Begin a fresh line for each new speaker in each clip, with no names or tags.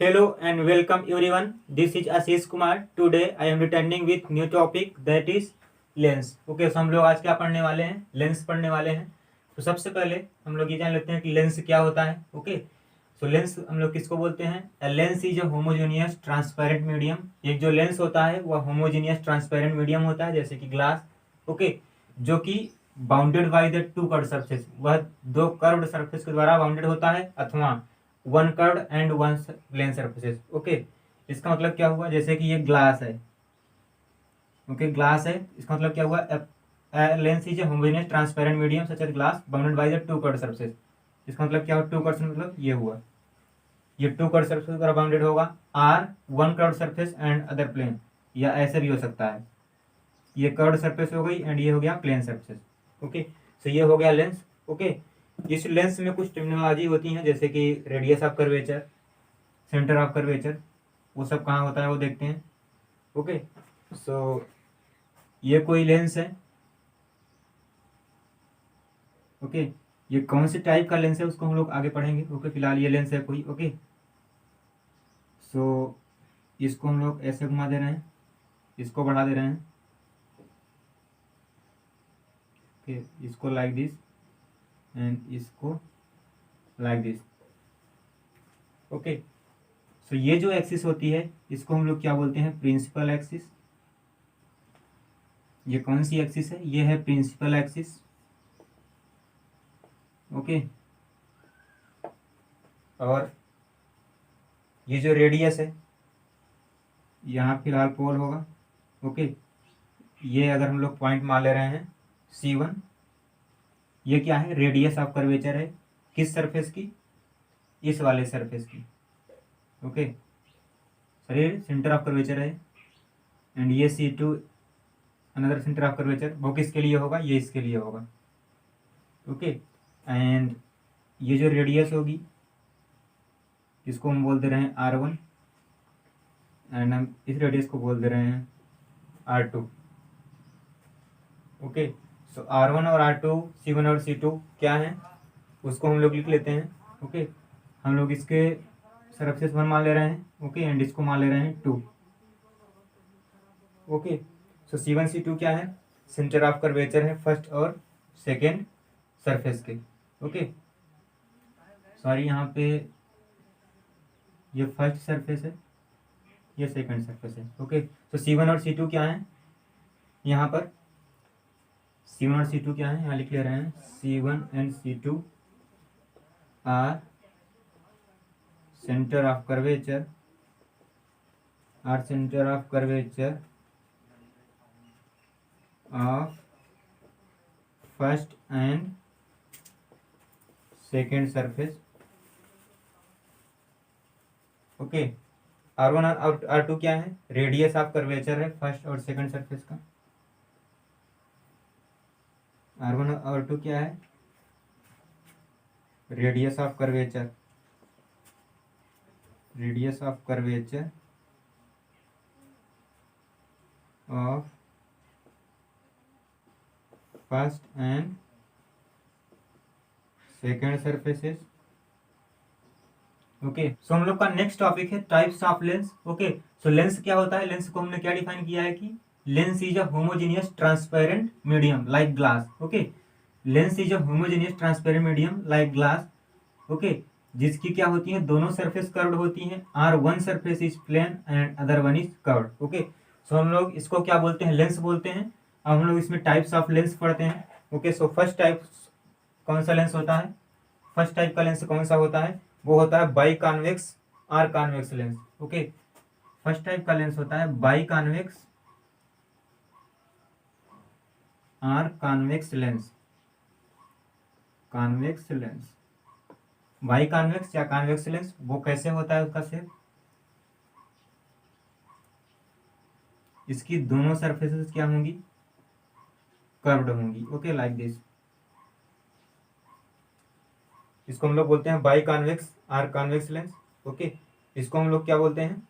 Hello and welcome everyone. This is Ashish Kumar. Today I am returning with new topic that is lens. Okay, तो हम लोग आज क्या पढ़ने वाले हैं? लेंस पढ़ने वाले हैं. तो सबसे पहले हम लोग ये जान लेते हैं कि लेंस क्या होता है. ओके, सो लेंस हम लोग किसको बोलते हैं? Lens is a homogeneous transparent medium. एक जो लेंस होता है वह होमोजेनियस ट्रांसपेरेंट मीडियम होता है, जैसे कि ग्लास. ओके, जो कि bounded by the two curved surface, वह दो कर्व्ड सरफेस के द्वारा बाउंडेड होता है, अथवा one curved and one plane surfaces. Okay, इसका मतलब क्या हुआ? जैसे कि ये ग्लास है. ओके, ग्लास है, इसका मतलब क्या हुआ? Lens is a homogeneous transparent medium such as glass bounded by the two curved surface. इसका मतलब क्या हुआ? टू कर्व्ड मतलब ये हुआ, ये टू कर्व्ड सरफेस के द्वारा बाउंडेड होगा. Or one curved surface and other plane, या ऐसे भी हो सकता है. ये कर्व्ड सरफेस हो गई एंड ये हो गया प्लेन सरफेस. ओके, सो ये हो गया लेंस. ओके, इस लेंस में कुछ टर्मिनोलॉजी होती है, जैसे कि radius of curvature, centre of curvature, वो सब कहाँ होता है वो देखते हैं. ओके, सो ये कोई लेंस है. ओके, ये कौन से टाइप का लेंस है उसको हम लोग आगे पढ़ेंगे. ओके, फिलहाल ये लेंस है कोई. ओके, सो इसको हम लोग ऐसे घुमा दे रहे हैं, इसको बढ़ा दे रहे हैं. ओके, इसको लाइक दिस एंड इसको लाइक दिस. ओके, सो ये जो एक्सिस होती है इसको हम लोग क्या बोलते हैं? Principal axis. ये कौन सी एक्सिस है? ये है प्रिंसिपल एक्सिस. ओके, और ये जो रेडियस है यहाँ फिलहाल पोल होगा. ओके, ये अगर हम लोग पॉइंट मान ले रहे हैं C1, ये क्या है? रेडियस ऑफ कर्वेचर है. किस सरफेस की? इस वाले सरफेस की. Okay, sorry, centre of curvature है. एंड ये C2 another centre of curvature, वो किसके लिए होगा? ये इसके लिए होगा. ओके, एंड ये जो रेडियस होगी इसको हम बोल दे रहे हैं R1 एंड हम इस रेडियस को बोल दे रहे हैं R2. ओके, सो R1 और R2, C1 और C2 क्या है उसको हम लोग लिख लेते हैं. ओके, हम लोग इसके सरफेस 1 मान ले रहे हैं. ओके, एंड इसको मान ले रहे हैं 2. ओके, सो C1 C2 क्या है? सेंटर ऑफ कर्वेचर है फर्स्ट और सेकेंड सरफेस के. ओके, सॉरी, यहाँ पे ये फर्स्ट सरफेस है, ये सेकंड सरफेस है. ओके, तो C1 और C2 क्या है? यहाँ पर C1 और C2 क्या है? यहाँ लिख ले रहे हैं C1 and C2 are centre of curvature, are centre of curvature of first and second surface. Okay, R1 और R2 क्या है? रेडियस ऑफ कर्वेचर है फर्स्ट और सेकंड सरफेस का. R1 और R2 क्या है? Radius of curvature, radius of curvature of first and second surfaces. Okay, so हम लोग का नेक्स्ट टॉपिक है types of lens. Okay, so lens क्या होता है? लेंस को हमने क्या डिफाइन किया है कि lens is a homogeneous transparent medium like glass. Okay, lens is a homogeneous transparent medium like glass. Okay, जिसकी क्या होती है? दोनों सरफेस कर्व्ड होती हैं. Or one surface is plane and other one is curved. Okay, so हम लोग इसको क्या बोलते हैं? लेंस बोलते हैं. अब हम लोग इसमें टाइप्स ऑफ लेंस पढ़ते हैं. ओके, सो फर्स्ट टाइप कौन सा लेंस होता है? फर्स्ट टाइप का लेंस कौन सा होता है? वो होता है biconvex or convex lens. Okay, first type का लेंस होता है biconvex or convex lens. Convex lens, biconvex या कॉन्वेक्स लेंस, वो कैसे होता है? उसका शेप, इसकी दोनों सरफेसेस क्या होंगी? कर्व्ड होंगी. Okay, like this. इसको हम लोग बोलते हैं biconvex or convex lens. Okay, इसको हम लोग क्या बोलते हैं?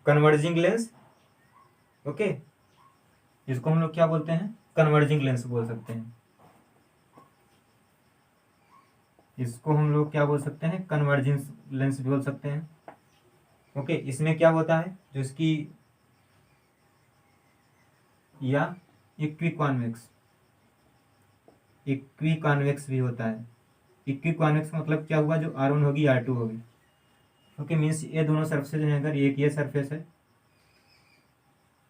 Converging lens. ओके, इसको हम लोग क्या बोलते हैं? कन्वर्जिंग लेंस बोल सकते हैं. इसको हम लोग क्या बोल सकते हैं, कन्वर्जेंस लेंस भी बोल सकते हैं। ओके, इसमें क्या होता है जो इसकी, या इक्विकॉन्वेक्स, इक्विकॉन्वेक्स भी होता है। इक्विकॉन्वेक्स मतलब क्या हुआ, जो R1 होगी R2 होगी। ओके, मीन्स ये दोनों सरफेस हैं, अगर एक ये सरफेस है,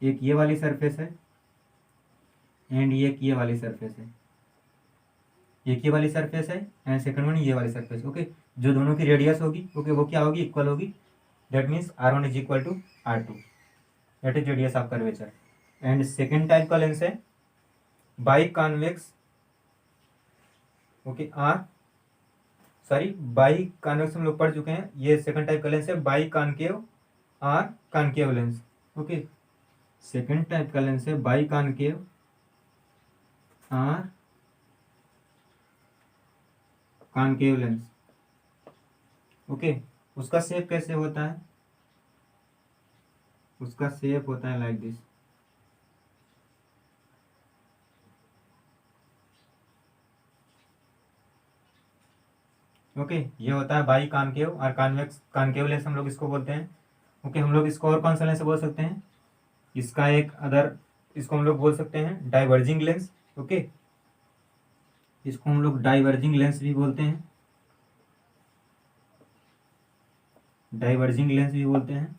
एक ये वाली सरफेस है, एंड ये वाली सरफेस है, एक ये वाली सरफेस है एंड सेकंड वन ये वाली सरफेस। ओके, जो दोनों की रेडियस होगी, ओके, वो क्या होगी, इक्वल होगी। That means R1 is equal to R2, that is radius of curvature. And second type का लेंस है biconvex, okay, biconvex हम लोग पढ़ चुके हैं। ये सेकंड टाइप का लेंस है biconcave or concave lens. Okay, second type का लेंस है biconcave or concave lens. Okay, उसका शेप कैसे होता है, उसका शेप होता है लाइक दिस। ओके, ये होता है बाई कॉनकेव और कॉन्वेक्स, कॉनकेव लेंस हम लोग इसको बोलते हैं। ओके, हम लोग इसको और कौन सा लेंस बोल सकते हैं, इसका एक अदर, इसको हम लोग बोल सकते हैं डाइवर्जिंग लेंस। ओके, इसको हम लोग डाइवर्जिंग लेंस भी बोलते हैं, डाइवर्जिंग लेंस भी बोलते हैं।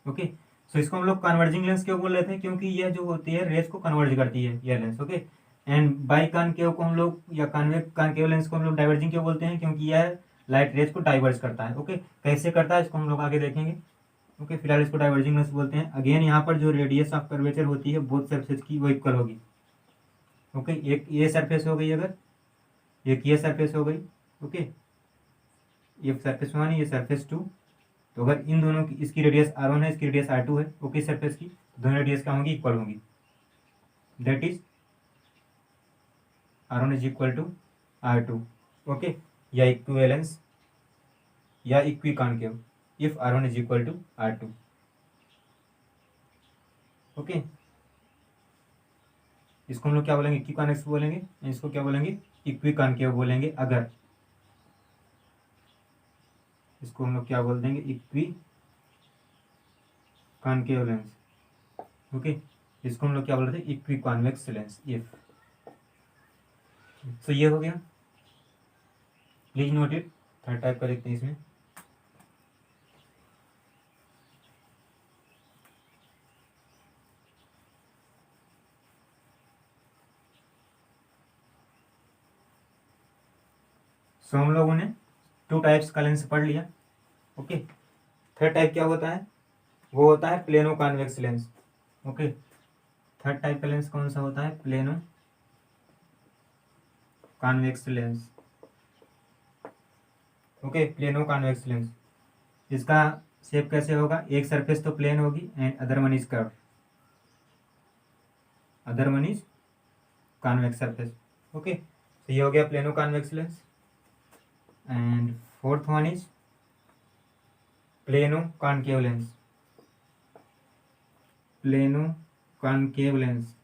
ओके, सो इसको हम लोग कन्वर्जिंग लेंस क्यों बोल रहे थे, क्योंकि यह जो होती है रेस को कन्वर्ज करती है यह lens. Okay, and by concave को हम लोग, या कॉनकेव लेंस को हम लोग डाइवर्जिंग क्यों बोलते हैं, क्योंकि यह लाइट रेस को डाइवर्ज करता है। ओके, कैसे करता है इसको हम लोग आगे देखेंगे। ओके, फिलहाल इसको डाइवर्जिंग लेंस बोलते हैं। अगेन यहाँ पर जो रेडियस ऑफ कर्वेचर होती है बोथ सरफेस की, वो इक्वल होगी। ओके, एक ये सरफेस हो गई, अगर एक ये सरफेस हो गई, ओके, ये सरफेस 1, ये सरफेस 2, तो अगर इन दोनों की, इसकी रेडियस R1 है, इसकी रेडियस R2 है, ओके, सरफेस की दोनों रेडियस क्या होंगी, इक्वल होंगी। That is R1 is equal to R2। Okay, या इक्विवेलेंस या equiconcave if R1 is equal to R2। Okay, इसको हम लोग क्या बोलेंगे, इक्वी कॉन्वेक्स बोलेंगे, इसको क्या बोलेंगे, इक्वी कॉनकेव बोलेंगे। अगर इसको हम लोग क्या बोल देंगे, इक्वी कॉनकेव लेंस। ओके, इसको हम लोग क्या बोल रहे थे, इक्वी कॉन्वेक्स लेंस इफ। तो ये हो गया, please note it. Third type का देखते हैं इसमें। सो हम लोगों ने 2 टाइप्स का लेंस पढ़ लिया। ओके, थर्ड टाइप क्या होता है, वो होता है plano convex lens. Okay, third type का लेंस कौन सा होता है, plano convex lens. Okay, plano convex lens, इसका शेप कैसे होगा, एक सरफेस तो प्लेन होगी and other one is curve, other one is convex surface. Okay, तो ये हो गया plano convex lens. And fourth one is plano concave lens, plano concave lens,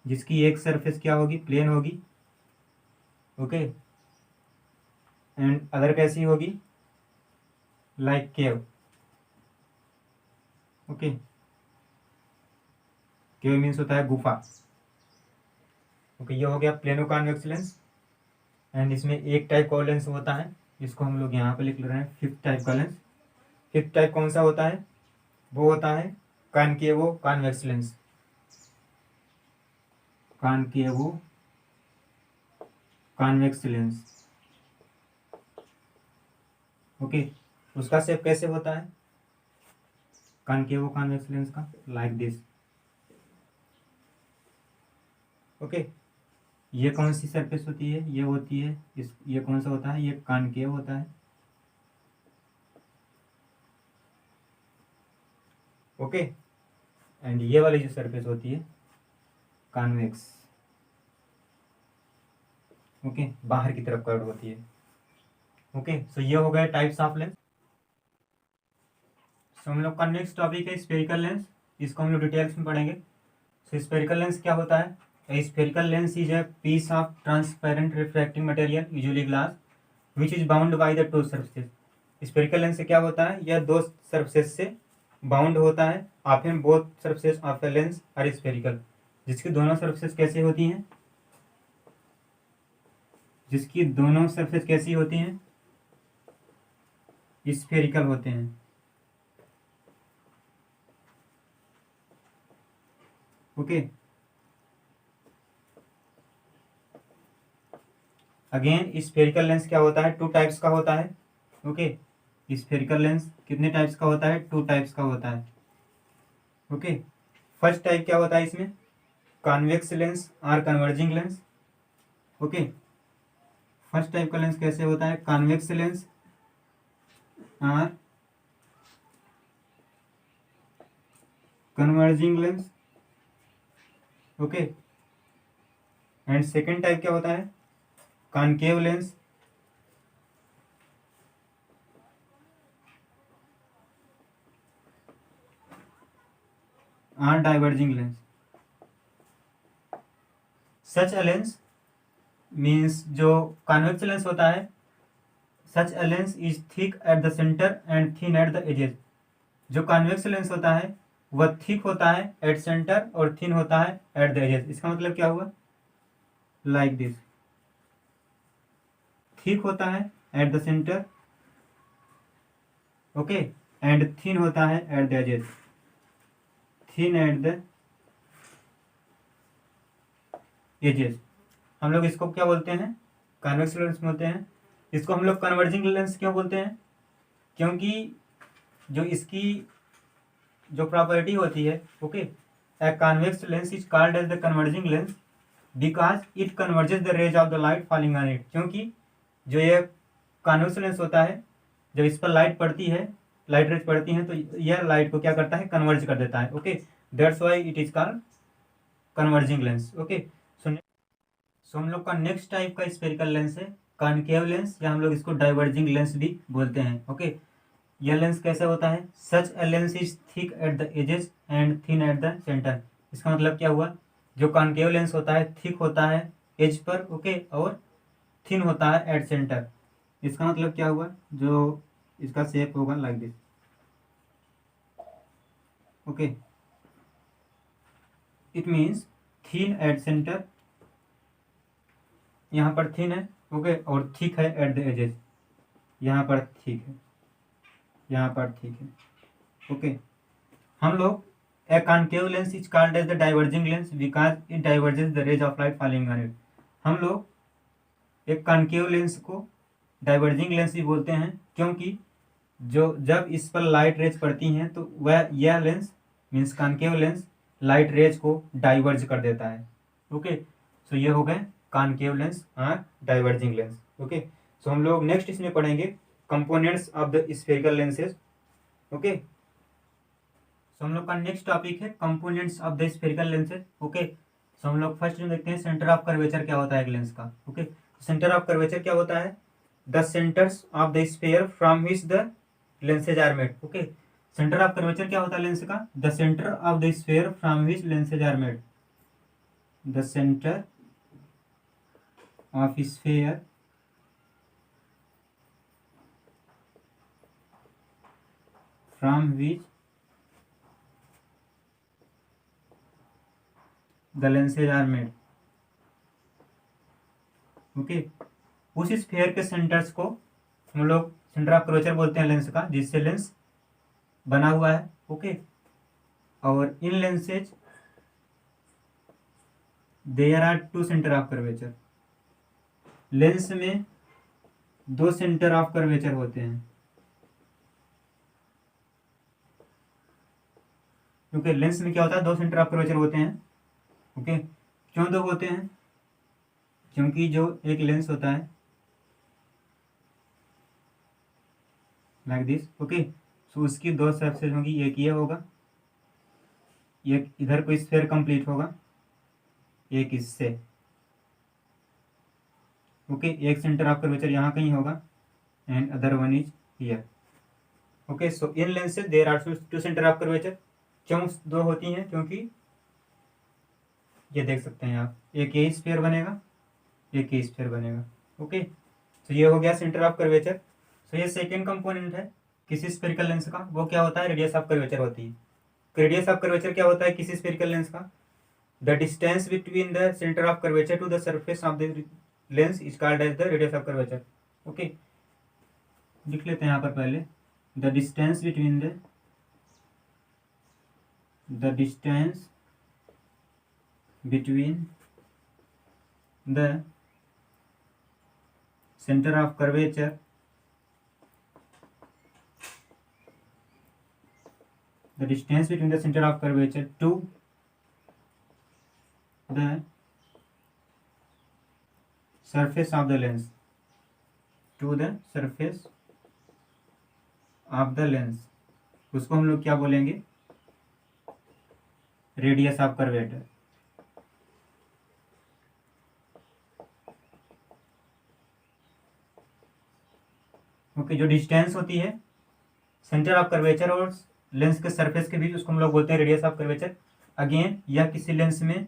जिसकी एक सरफेस क्या होगी, प्लेन होगी। ओके, एंड अदर कैसी होगी, लाइक केव। ओके, केव मीन्स होता है गुफा। ओके, ये हो गया प्लेनो कॉन्वेक्स लेंस। एंड इसमें एक टाइप का लेंस होता है, इसको हम लोग यहाँ पे लिख ले रहे हैं, फिफ्थ टाइप का लेंस। फिफ्थ टाइप कौन सा होता है, वो होता है कॉनकेवो convex lens, कॉनकेवो convex lens. Okay, उसका शेप कैसे होता है कॉनकेवो कॉन्वेक्स लेंस का, लाइक दिस। ओके, ये कौन सी सरफेस होती है, ये होती है इस, ये कौन सा होता है, ये कॉनकेव होता है। ओके, एंड ये वाली जो सरफेस होती है कॉन्वेक्स। ओके, बाहर की तरफ कर्व होती है। ओके, सो ये हो गए टाइप्स ऑफ लेंस। सो हम लोग का नेक्स्ट टॉपिक है स्फेरिकल लेंस, इसको हम लोग डिटेल्स में पढ़ेंगे। सो स्फेरिकल लेंस क्या होता है, A spherical lens is a piece of transparent refracting material, usually glass, which is bound by the two surfaces. Spherical lens से क्या होता है, यह दो surfaces से बाउंड होता है. Often both surfaces of a lens are spherical. जिसकी दोनों surfaces कैसी होती हैं, जिसकी दोनों surfaces कैसी होती हैं, स्फेरिकल होते हैं. ओके, अगेन स्फेरिकल लेंस क्या होता है, टू टाइप्स का होता है. ओके, स्फेरिकल लेंस कितने टाइप्स का होता है, टू टाइप्स का होता है. ओके, फर्स्ट टाइप क्या होता है इसमें, कॉन्वेक्स लेंस और converging lens. Okay, first type का लेंस कैसे होता है, कॉन्वेक्स लेंस और converging lens. Okay, and second type क्या होता है, कॉनकेव लेंस और diverging lens. Such a lens means जो कॉन्वेक्स लेंस होता है, such a lens is thick at the centre and thin at the edges. जो convex lens होता है वह थिक होता है एट सेंटर और थिन होता है एट द एजेस. इसका मतलब क्या हुआ, लाइक दिस, थिक होता है at the centre, okay, and thin होता है at the edges, thin at the edges. हम लोग इसको क्या बोलते हैं, कॉन्वेक्स लेंस बोलते हैं. इसको हम लोग कन्वर्जिंग लेंस क्यों बोलते हैं, क्योंकि जो इसकी जो प्रॉपर्टी होती है, okay, a convex lens is called as the converging lens because it converges the rays of the light falling on it. क्योंकि जो ये कॉन्वेक्स लेंस होता है, जब इस पर लाइट पड़ती है, लाइट रेज पड़ती है, तो यह लाइट को क्या करता है, कन्वर्ज कर देता है. Okay, that's why it is called converging lens. Okay, so हम लोग का नेक्स्ट टाइप का स्फेरिकल लेंस है कॉनकेव लेंस, या हम लोग इसको डाइवर्जिंग लेंस भी बोलते हैं. ओके, यह लेंस कैसे होता है, such a lens is thick at the edges and thin at the centre. इसका मतलब क्या हुआ, जो कॉनकेव लेंस होता है थिक होता है एज पर, ओके, और थिन होता है एट सेंटर. इसका मतलब क्या हुआ, जो इसका शेप होगा like this. Okay, it means thin at centre, यहाँ पर थिन है, ओके, और थिक है एट द एजेस. यहाँ पर थिक है, यहाँ पर थिक है. ओके, हम लोग a concave lens is called as the diverging lens because it diverges the rays of light falling on it. हम लोग एक कॉनकेव लेंस को डाइवर्जिंग लेंस भी बोलते हैं, क्योंकि जो जब इस पर लाइट रेज पड़ती हैं तो वह यह lens means concave lens light rays को डाइवर्ज कर देता है. ओके, सो ये हो गए कॉनकेव लेंस और डाइवर्जिंग लेंस. ओके, सो हम लोग नेक्स्ट इसमें पढ़ेंगे components of the spherical lenses. Okay, so हम लोग का नेक्स्ट टॉपिक है components of the spherical lenses. Okay, so हम लोग फर्स्ट में देखते हैं सेंटर ऑफ कर्वेचर क्या होता है एक लेंस का. ओके, सेंटर ऑफ कर्वेचर क्या होता है, the centres of the sphere from which the lenses are made. Okay, centre of curvature क्या होता है लेंस का, the centre of the sphere from which lenses are made. The centre of sphere from which the lenses are made. Okay, उस sphere के centres को हम लोग centre of curvature बोलते हैं लेंस का, जिससे लेंस बना हुआ है. ओके, और in lenses there are two centre of curvature. Lens में दो सेंटर ऑफ कर्वेचर होते हैं, क्योंकि लेंस में क्या होता है, दो सेंटर ऑफ कर्वेचर होते हैं. ओके, क्यों दो होते हैं, क्योंकि जो एक लेंस होता है लाइक दिस. ओके, सो उसकी दो सरफेस होंगी, एक ये होगा, एक इधर कोई स्फीयर कंप्लीट होगा, एक इससे. ओके, एक सेंटर ऑफ कर्वेचर यहाँ कहीं होगा and other one is here. Okay, so in lenses there are two centre of curvature. क्यों दो होती हैं, क्योंकि ये देख सकते हैं आप, एक ये स्फीयर बनेगा, एक ये स्फीयर बनेगा। ओके, तो ये हो गया सेंटर ऑफ कर्वेचर। तो ये सेकेंड कंपोनेंट है किसी स्फेरिकल लेंस का, वो क्या होता है, रेडियस ऑफ कर्वेचर होती है। रेडियस ऑफ कर्वेचर क्या होता है किसी स्फेरिकल लेंस का, the distance between the centre of curvature to the surface of the lens is called as the radius of curvature. Okay, लिख लेते हैं यहाँ पर पहले, the distance between the distance between the center of curvature the distance between the center of curvature to the surface of the lens उसको हम लोग क्या बोलेंगे, रेडियस ऑफ कर्वेचर। ओके, जो डिस्टेंस होती है सेंटर ऑफ कर्वेचर और lens के सरफेस के बीच, उसको हम लोग बोलते हैं रेडियस ऑफ कर्वेचर। अगेन, यह किसी लेंस में,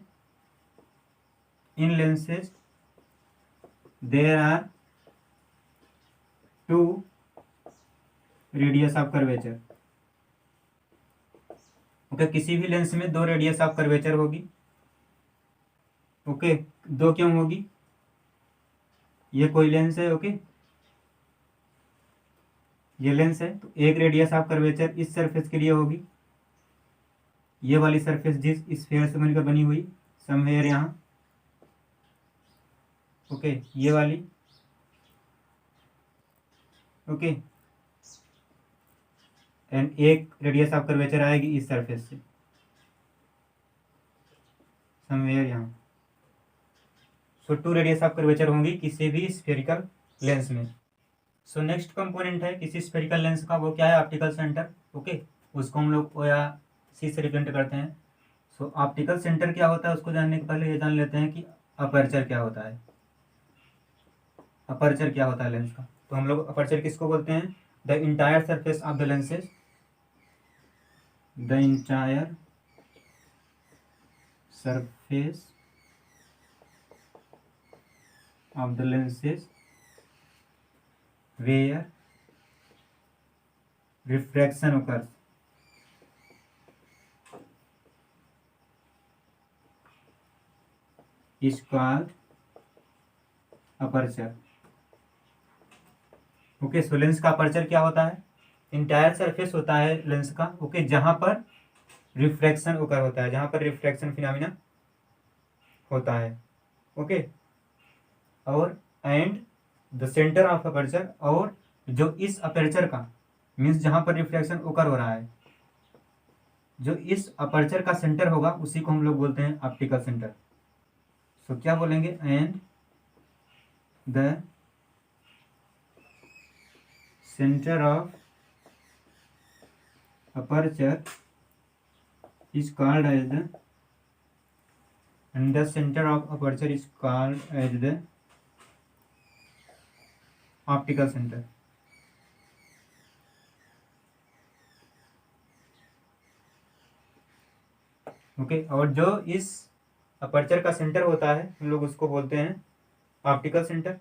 in lenses there are two radius of curvature. Okay, किसी भी लेंस में दो रेडियस ऑफ कर्वेचर होगी। ओके, दो क्यों होगी, ये कोई लेंस है, ओके, ये लेंस है, तो एक रेडियस ऑफ कर्वेचर इस सरफेस के लिए होगी, ये वाली सरफेस जिस स्फीयर से मिलकर बनी हुई, समवेयर यहाँ, ओके, ये वाली, ओके, एंड एक रेडियस ऑफ कर्वेचर आएगी इस सरफेस से, समवेयर यहाँ। सो टू रेडियस ऑफ कर्वेचर होंगी किसी भी स्फेरिकल लेंस में। सो नेक्स्ट कंपोनेंट है किसी स्फेरिकल लेंस का, वो क्या है, ऑप्टिकल सेंटर। ओके, उसको हम लोग ओ या सी से रिप्रेजेंट करते हैं। सो ऑप्टिकल सेंटर क्या होता है, उसको जानने के पहले ये जान लेते हैं कि अपर्चर क्या होता है। अपर्चर क्या होता है लेंस का, तो हम लोग अपर्चर किसको बोलते हैं, the entire surface of the lenses, the entire surface of the lenses where refraction occurs is called aperture। Okay, so lens का अपर्चर क्या होता है, इंटायर सरफेस होता है लेंस का, ओके, जहां पर रिफ्रैक्शन ओकर होता है, जहां पर रिफ्रैक्शन फिनोमिना होता है। ओके, और and the centre of aperture, और जो इस अपर्चर का मीन्स जहां पर रिफ्लेक्शन ओकर हो रहा है, जो इस अपर्चर का सेंटर होगा उसी को हम लोग बोलते हैं ऑप्टिकल सेंटर। सो क्या बोलेंगे, and the centre of aperture is called as the, and the centre of aperture is called as the optical centre. Okay, और जो इस अपर्चर का सेंटर होता है हम लोग उसको बोलते हैं ऑप्टिकल सेंटर।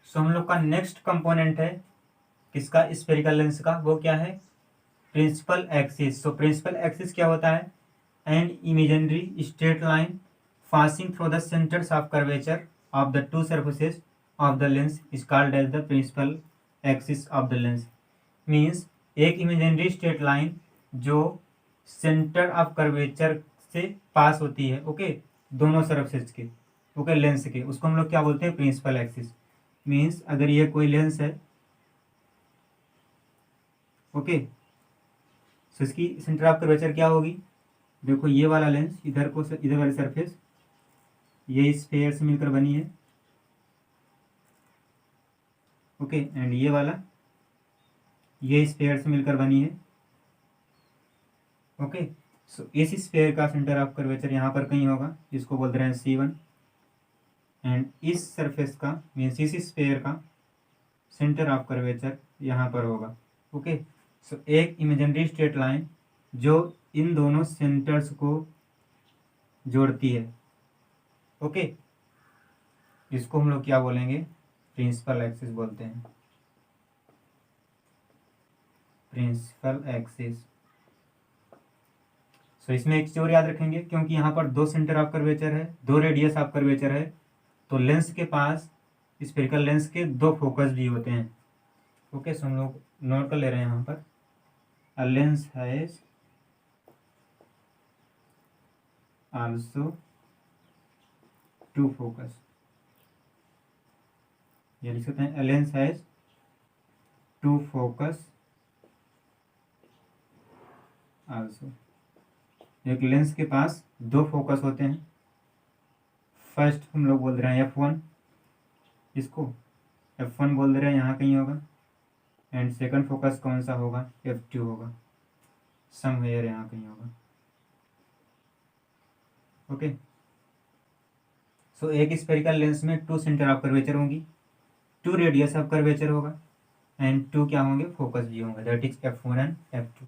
सो हम लोग का नेक्स्ट कंपोनेंट है किसका, स्फेरिकल लेंस का, वो क्या है, principal axis. So principal axis क्या होता है, and imaginary straight line passing through the centres of curvature of the two surfaces of the lens is called as the principal axis of the lens। means एक imaginary straight line जो centre of curvature से पास होती है, okay, दोनों surface के, okay, lens के, उसको हम लोग क्या बोलते हैं, प्रिंसिपल एक्सिस। मीन्स अगर ये कोई लेंस है, ओके, तो इसकी सेंटर ऑफ कर्वेचर क्या होगी, देखो ये वाला लेंस, इधर को इधर वाली सरफेस ये स्फीयर से मिलकर बनी है, ओके, एंड ये वाला ये स्फीयर से मिलकर बनी है, ओके। सो इस स्फीयर का सेंटर ऑफ कर्वेचर यहाँ पर कहीं होगा, जिसको बोल रहे हैं C1, एंड इस सरफेस का मीन्स इस स्फीयर का सेंटर ऑफ कर्वेचर यहाँ पर होगा, ओके। सो एक इमेजिनरी स्ट्रेट लाइन जो इन दोनों सेंटर्स को जोड़ती है। ओके, इसको हम लोग क्या बोलेंगे, प्रिंसिपल एक्सिस बोलते हैं, प्रिंसिपल एक्सिस। सो इसमें एक चीज और याद रखेंगे, क्योंकि यहाँ पर दो सेंटर ऑफ कर्वेचर है, दो रेडियस ऑफ कर्वेचर है, तो लेंस के पास, स्फेरिकल लेंस के दो फोकस भी होते हैं। ओके, सो हम लोग नोट कर ले रहे हैं यहाँ पर, a lens has also two focus, ये लिख सकते हैं, a lens has two focus also. एक लेंस के पास दो फोकस होते हैं। फर्स्ट हम लोग बोल रहे हैं F1, इसको F1 बोल दे रहे हैं, यहाँ कहीं होगा। एंड सेकंड फोकस कौन सा होगा, F2 होगा, समवेयर यहाँ कहीं होगा। ओके, सो एक स्फेरिकल लेंस में टू सेंटर ऑफ कर्वेचर होंगी, टू रेडियस ऑफ कर्वेचर होगा, एंड टू क्या होंगे, फोकस भी होंगे, that is F1 and F2।